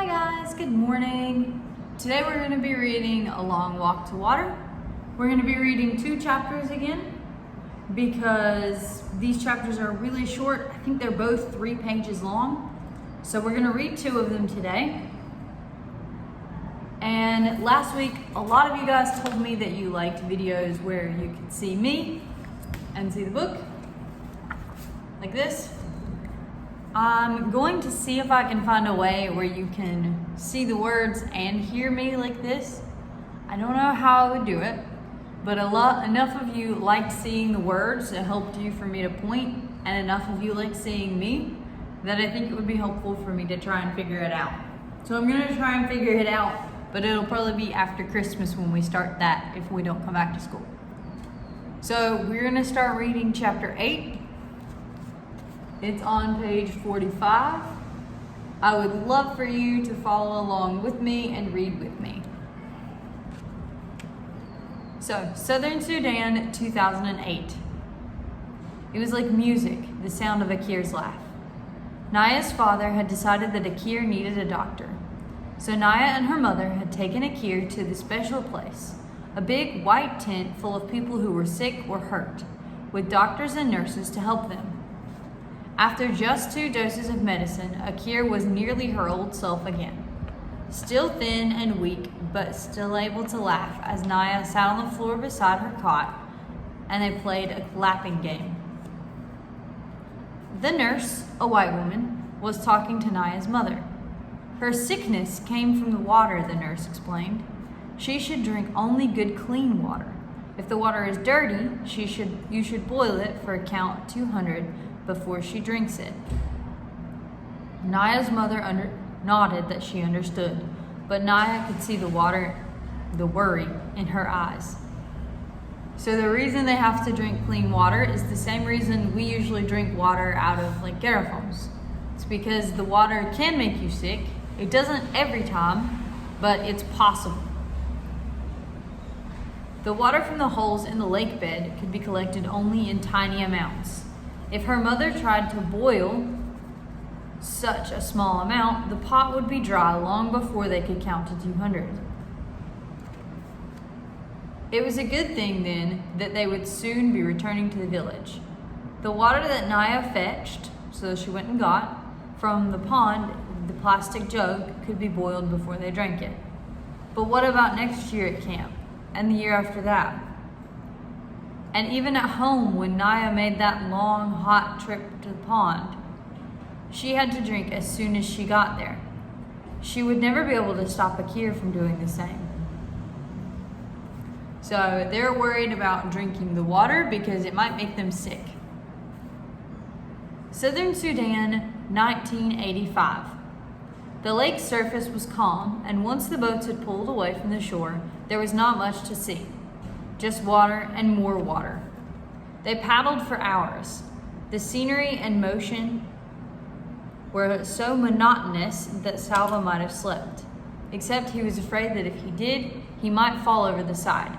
Hi guys, good morning. Today we're going to be reading A Long Walk to Water. We're going to be reading 2 chapters again because these chapters are really short. I think they're both 3 pages long. So we're going to read 2 of them today. And last week, a lot of you guys told me that you liked videos where you could see me and see the book, like this. I'm going to see if I can find a way where you can see the words and hear me like this. I don't know how I would do it, but enough of you liked seeing the words, it helped you for me to point, and enough of you like seeing me that I think it would be helpful for me to try and figure it out. So I'm going to try and figure it out, but it'll probably be after Christmas when we start that if we don't come back to school. So we're going to start reading chapter 8. It's on page 45. I would love for you to follow along with me and read with me. So, Southern Sudan, 2008. It was like music, the sound of Akir's laugh. Naya's father had decided that Akir needed a doctor. So Naya and her mother had taken Akir to the special place, a big white tent full of people who were sick or hurt, with doctors and nurses to help them. After just 2 doses of medicine, Akir was nearly her old self again. Still thin and weak, but still able to laugh as Naya sat on the floor beside her cot and they played a clapping game. The nurse, a white woman, was talking to Naya's mother. Her sickness came from the water, the nurse explained. She should drink only good, clean water. If the water is dirty, you should boil it for a count 200 before she drinks it. Naya's mother nodded that she understood, but Naya could see the worry in her eyes. So the reason they have to drink clean water is the same reason we usually drink water out of like garrafons. It's because the water can make you sick. It doesn't every time, but it's possible. The water from the holes in the lake bed could be collected only in tiny amounts. If her mother tried to boil such a small amount, the pot would be dry long before they could count to 200. It was a good thing then that they would soon be returning to the village. The water that Naya fetched, so she went and got, from the pond, the plastic jug, could be boiled before they drank it. But what about next year at camp, and the year after that? And even at home, when Naya made that long, hot trip to the pond, she had to drink as soon as she got there. She would never be able to stop Akir from doing the same. So they're worried about drinking the water because it might make them sick. Southern Sudan, 1985. The lake's surface was calm, and once the boats had pulled away from the shore, there was not much to see. Just water and more water. They paddled for hours. The scenery and motion were so monotonous that Salva might have slept, except he was afraid that if he did, he might fall over the side.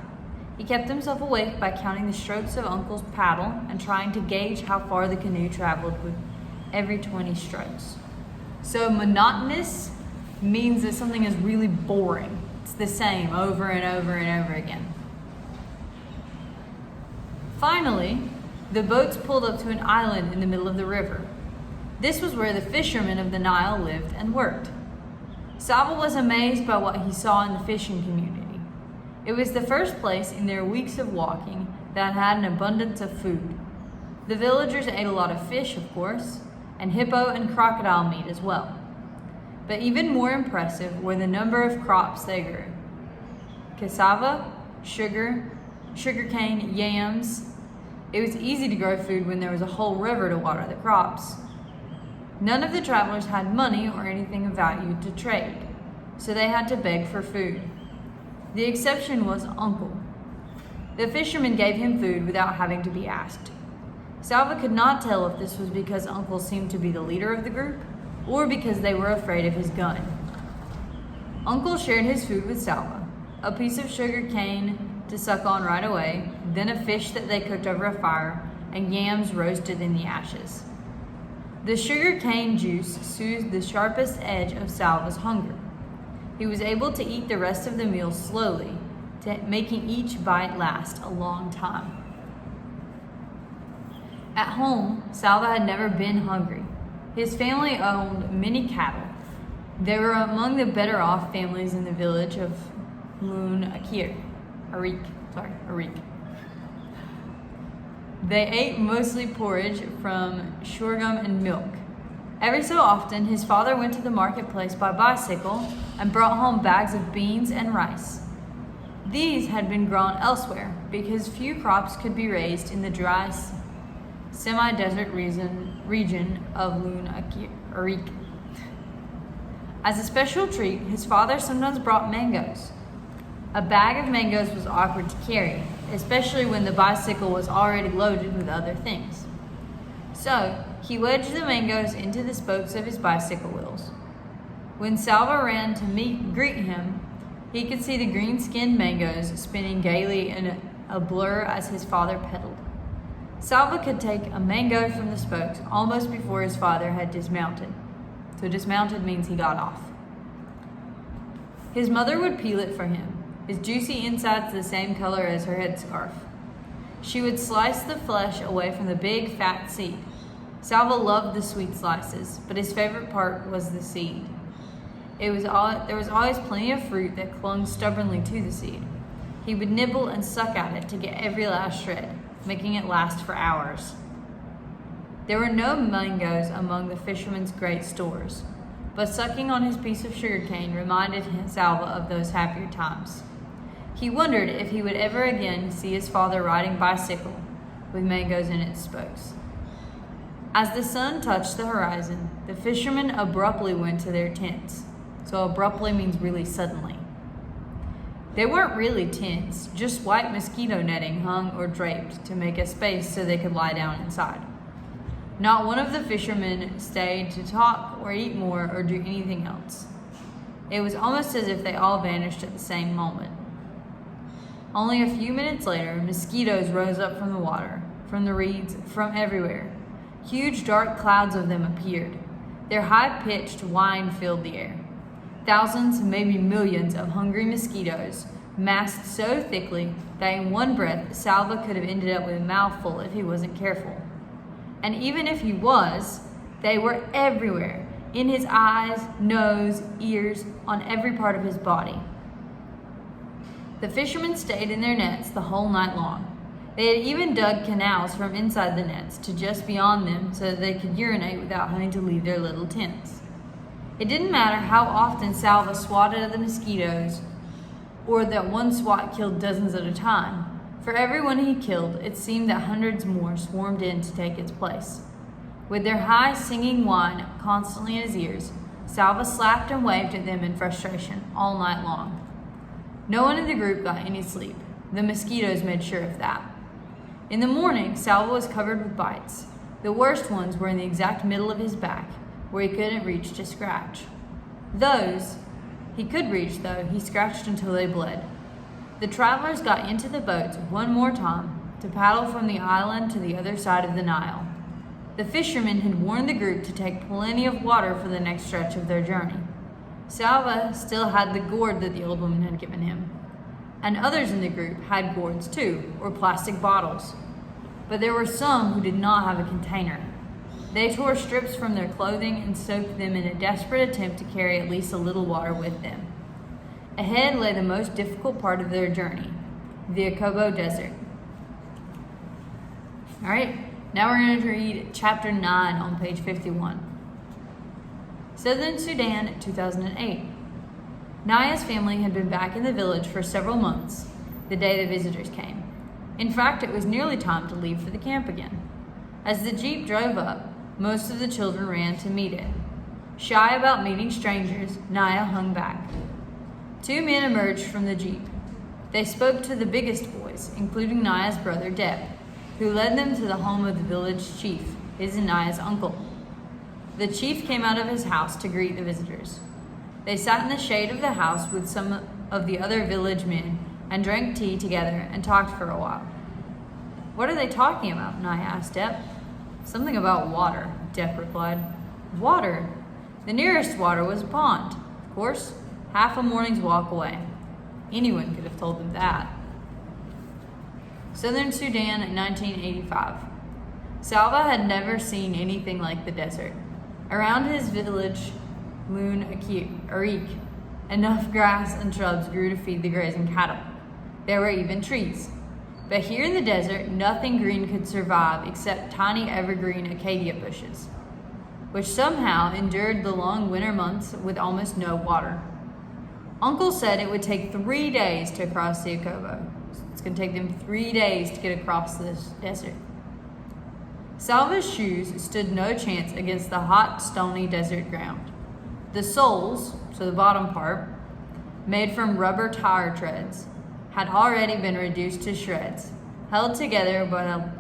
He kept himself awake by counting the strokes of Uncle's paddle and trying to gauge how far the canoe traveled with every 20 strokes. So monotonous means that something is really boring. It's the same over and over and over again. Finally, the boats pulled up to an island in the middle of the river. This was where the fishermen of the Nile lived and worked. Salva was amazed by what he saw in the fishing community. It was the first place in their weeks of walking that had an abundance of food. The villagers ate a lot of fish, of course, and hippo and crocodile meat as well. But even more impressive were the number of crops they grew. Cassava, sugarcane, yams. It was easy to grow food when there was a whole river to water the crops. None of the travelers had money or anything of value to trade, so they had to beg for food. The exception was Uncle. The fisherman gave him food without having to be asked. Salva could not tell if this was because Uncle seemed to be the leader of the group or because they were afraid of his gun. Uncle shared his food with Salva, a piece of sugar cane to suck on right away, then a fish that they cooked over a fire, and yams roasted in the ashes. The sugar cane juice soothed the sharpest edge of Salva's hunger. He was able to eat the rest of the meal slowly, making each bite last a long time. At home, Salva had never been hungry. His family owned many cattle. They were among the better off families in the village of Arik. They ate mostly porridge from sorghum and milk. Every so often, his father went to the marketplace by bicycle and brought home bags of beans and rice. These had been grown elsewhere because few crops could be raised in the dry, semi-desert region of Arik. As a special treat, his father sometimes brought mangoes. A bag of mangoes was awkward to carry, especially when the bicycle was already loaded with other things. So, he wedged the mangoes into the spokes of his bicycle wheels. When Salva ran to greet him, he could see the green-skinned mangoes spinning gaily in a blur as his father pedaled. Salva could take a mango from the spokes almost before his father had dismounted. So dismounted means he got off. His mother would peel it for him, his juicy insides the same color as her headscarf. She would slice the flesh away from the big, fat seed. Salva loved the sweet slices, but his favorite part was the seed. There was always plenty of fruit that clung stubbornly to the seed. He would nibble and suck at it to get every last shred, making it last for hours. There were no mangoes among the fisherman's great stores, but sucking on his piece of sugarcane reminded Salva of those happier times. He wondered if he would ever again see his father riding bicycle with mangoes in its spokes. As the sun touched the horizon, the fishermen abruptly went to their tents. So abruptly means really suddenly. They weren't really tents, just white mosquito netting hung or draped to make a space so they could lie down inside. Not one of the fishermen stayed to talk or eat more or do anything else. It was almost as if they all vanished at the same moment. Only a few minutes later, mosquitoes rose up from the water, from the reeds, from everywhere. Huge dark clouds of them appeared. Their high-pitched whine filled the air. Thousands, maybe millions of hungry mosquitoes massed so thickly that in one breath, Salva could have ended up with a mouthful if he wasn't careful. And even if he was, they were everywhere, in his eyes, nose, ears, on every part of his body. The fishermen stayed in their nets the whole night long. They had even dug canals from inside the nets to just beyond them so that they could urinate without having to leave their little tents. It didn't matter how often Salva swatted at the mosquitoes or that one swat killed dozens at a time. For every one he killed, it seemed that hundreds more swarmed in to take its place. With their high singing whine constantly in his ears, Salva slapped and waved at them in frustration all night long. No one in the group got any sleep. The mosquitoes made sure of that. In the morning, Salva was covered with bites. The worst ones were in the exact middle of his back, where he couldn't reach to scratch. Those he could reach, though, he scratched until they bled. The travelers got into the boats one more time to paddle from the island to the other side of the Nile. The fishermen had warned the group to take plenty of water for the next stretch of their journey. Salva still had the gourd that the old woman had given him, and others in the group had gourds too, or plastic bottles. But there were some who did not have a container. They tore strips from their clothing and soaked them in a desperate attempt to carry at least a little water with them. Ahead lay the most difficult part of their journey, the Akobo Desert. All right, now we're going to read chapter 9 on page 51. Southern Sudan, 2008. Naya's family had been back in the village for several months, the day the visitors came. In fact, it was nearly time to leave for the camp again. As the jeep drove up, most of the children ran to meet it. Shy about meeting strangers, Naya hung back. Two men emerged from the jeep. They spoke to the biggest boys, including Naya's brother Deb, who led them to the home of the village chief, his and Naya's uncle. The chief came out of his house to greet the visitors. They sat in the shade of the house with some of the other village men and drank tea together and talked for a while. What are they talking about? Naya asked Deb. Something about water, Depp replied. Water. The nearest water was a pond, of course, half a morning's walk away. Anyone could have told them that. Southern Sudan in 1985. Salva had never seen anything like the desert. Around his village, Loon Arik, enough grass and shrubs grew to feed the grazing cattle. There were even trees. But here in the desert, nothing green could survive except tiny evergreen acacia bushes, which somehow endured the long winter months with almost no water. Uncle said it would take 3 days to cross the Okobo. It's going to take them 3 days to get across this desert. Salva's shoes stood no chance against the hot, stony desert ground. The soles, so the bottom part, made from rubber tire treads, had already been reduced to shreds, held together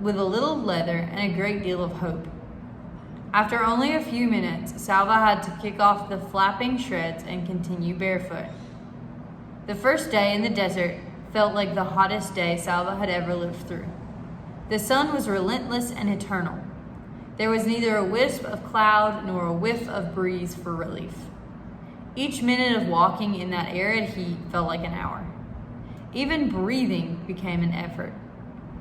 with a little leather and a great deal of hope. After only a few minutes, Salva had to kick off the flapping shreds and continue barefoot. The first day in the desert felt like the hottest day Salva had ever lived through. The sun was relentless and eternal. There was neither a wisp of cloud nor a whiff of breeze for relief. Each minute of walking in that arid heat felt like an hour. Even breathing became an effort.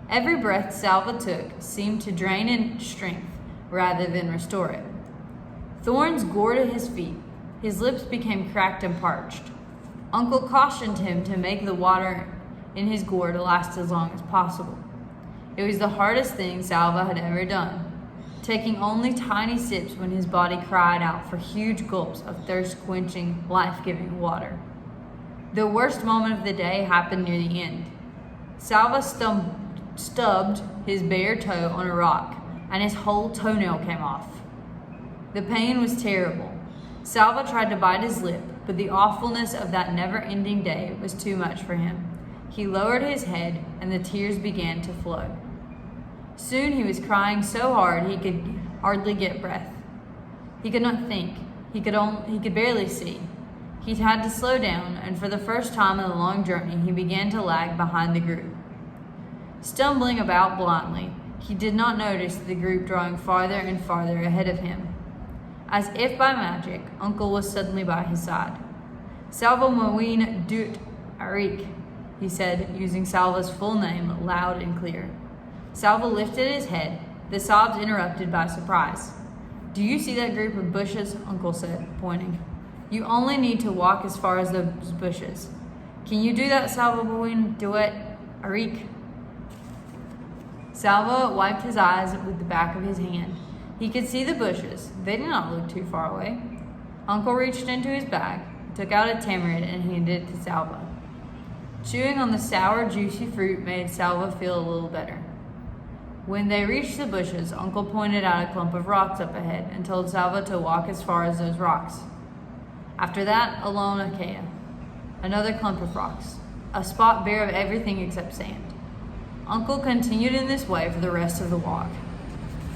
Every breath Salva took seemed to drain in strength rather than restore it. Thorns gored at his feet. His lips became cracked and parched. Uncle cautioned him to make the water in his gourd last as long as possible. It was the hardest thing Salva had ever done, taking only tiny sips when his body cried out for huge gulps of thirst-quenching, life-giving water. The worst moment of the day happened near the end. Salva stubbed his bare toe on a rock, and his whole toenail came off. The pain was terrible. Salva tried to bite his lip, but the awfulness of that never-ending day was too much for him. He lowered his head, and the tears began to flow. Soon he was crying so hard he could hardly get breath. He could not think. He could barely see. He had to slow down, and for the first time in the long journey, he began to lag behind the group. Stumbling about blindly, he did not notice the group drawing farther and farther ahead of him. As if by magic, Uncle was suddenly by his side. Salva Mawin Dut Arik, he said, using Salva's full name loud and clear. Salva lifted his head, the sobs interrupted by surprise. Do you see that group of bushes? Uncle said, pointing. You only need to walk as far as those bushes. Can you do that, Salva Mawin Dut Arik? Salva wiped his eyes with the back of his hand. He could see the bushes. They did not look too far away. Uncle reached into his bag, took out a tamarind, and handed it to Salva. Chewing on the sour, juicy fruit made Salva feel a little better. When they reached the bushes, Uncle pointed out a clump of rocks up ahead and told Salva to walk as far as those rocks. After that, a lone acacia, another clump of rocks, a spot bare of everything except sand. Uncle continued in this way for the rest of the walk.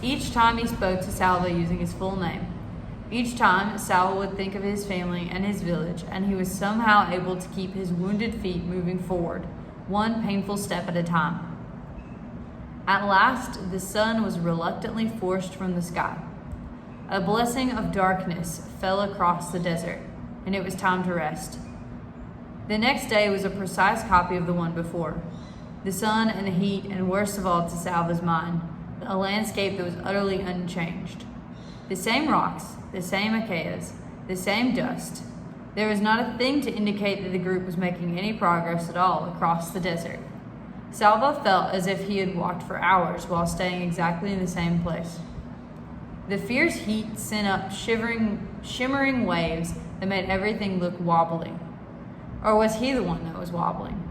Each time he spoke to Salva using his full name. Each time, Salva would think of his family and his village, and he was somehow able to keep his wounded feet moving forward, one painful step at a time. At last, the sun was reluctantly forced from the sky. A blessing of darkness fell across the desert, and it was time to rest. The next day was a precise copy of the one before. The sun and the heat, and worst of all to Salva's mind, a landscape that was utterly unchanged. The same rocks, the same acacias, the same dust. There was not a thing to indicate that the group was making any progress at all across the desert. Salva felt as if he had walked for hours while staying exactly in the same place. The fierce heat sent up shimmering waves that made everything look wobbly. Or was he the one that was wobbling?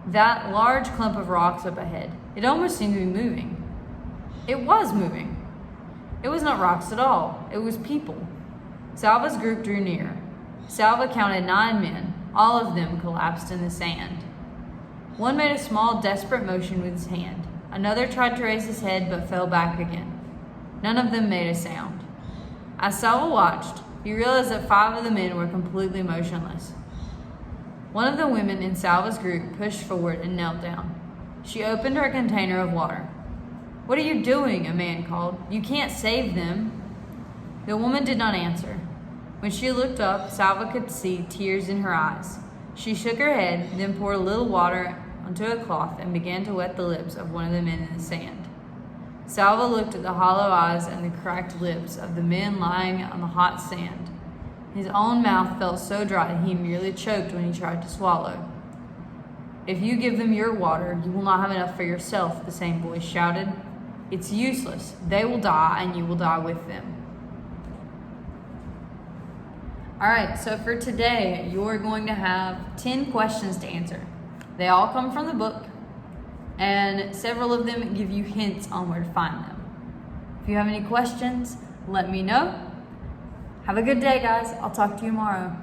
That large clump of rocks up ahead, it almost seemed to be moving. It was moving. It was not rocks at all. It was people. Salva's group drew near. Salva counted 9 men. All of them collapsed in the sand. One made a small, desperate motion with his hand. Another tried to raise his head but fell back again. None of them made a sound. As Salva watched, he realized that 5 of the men were completely motionless. One of the women in Salva's group pushed forward and knelt down. She opened her container of water. "What are you doing?" a man called. "You can't save them." The woman did not answer. When she looked up, Salva could see tears in her eyes. She shook her head, then poured a little water onto a cloth and began to wet the lips of one of the men in the sand. Salva looked at the hollow eyes and the cracked lips of the men lying on the hot sand. His own mouth felt so dry he merely choked when he tried to swallow. "If you give them your water, you will not have enough for yourself," the same voice shouted. "It's useless. They will die and you will die with them." All right, so for today, you're going to have 10 questions to answer. They all come from the book, and several of them give you hints on where to find them. If you have any questions, let me know. Have a good day, guys. I'll talk to you tomorrow.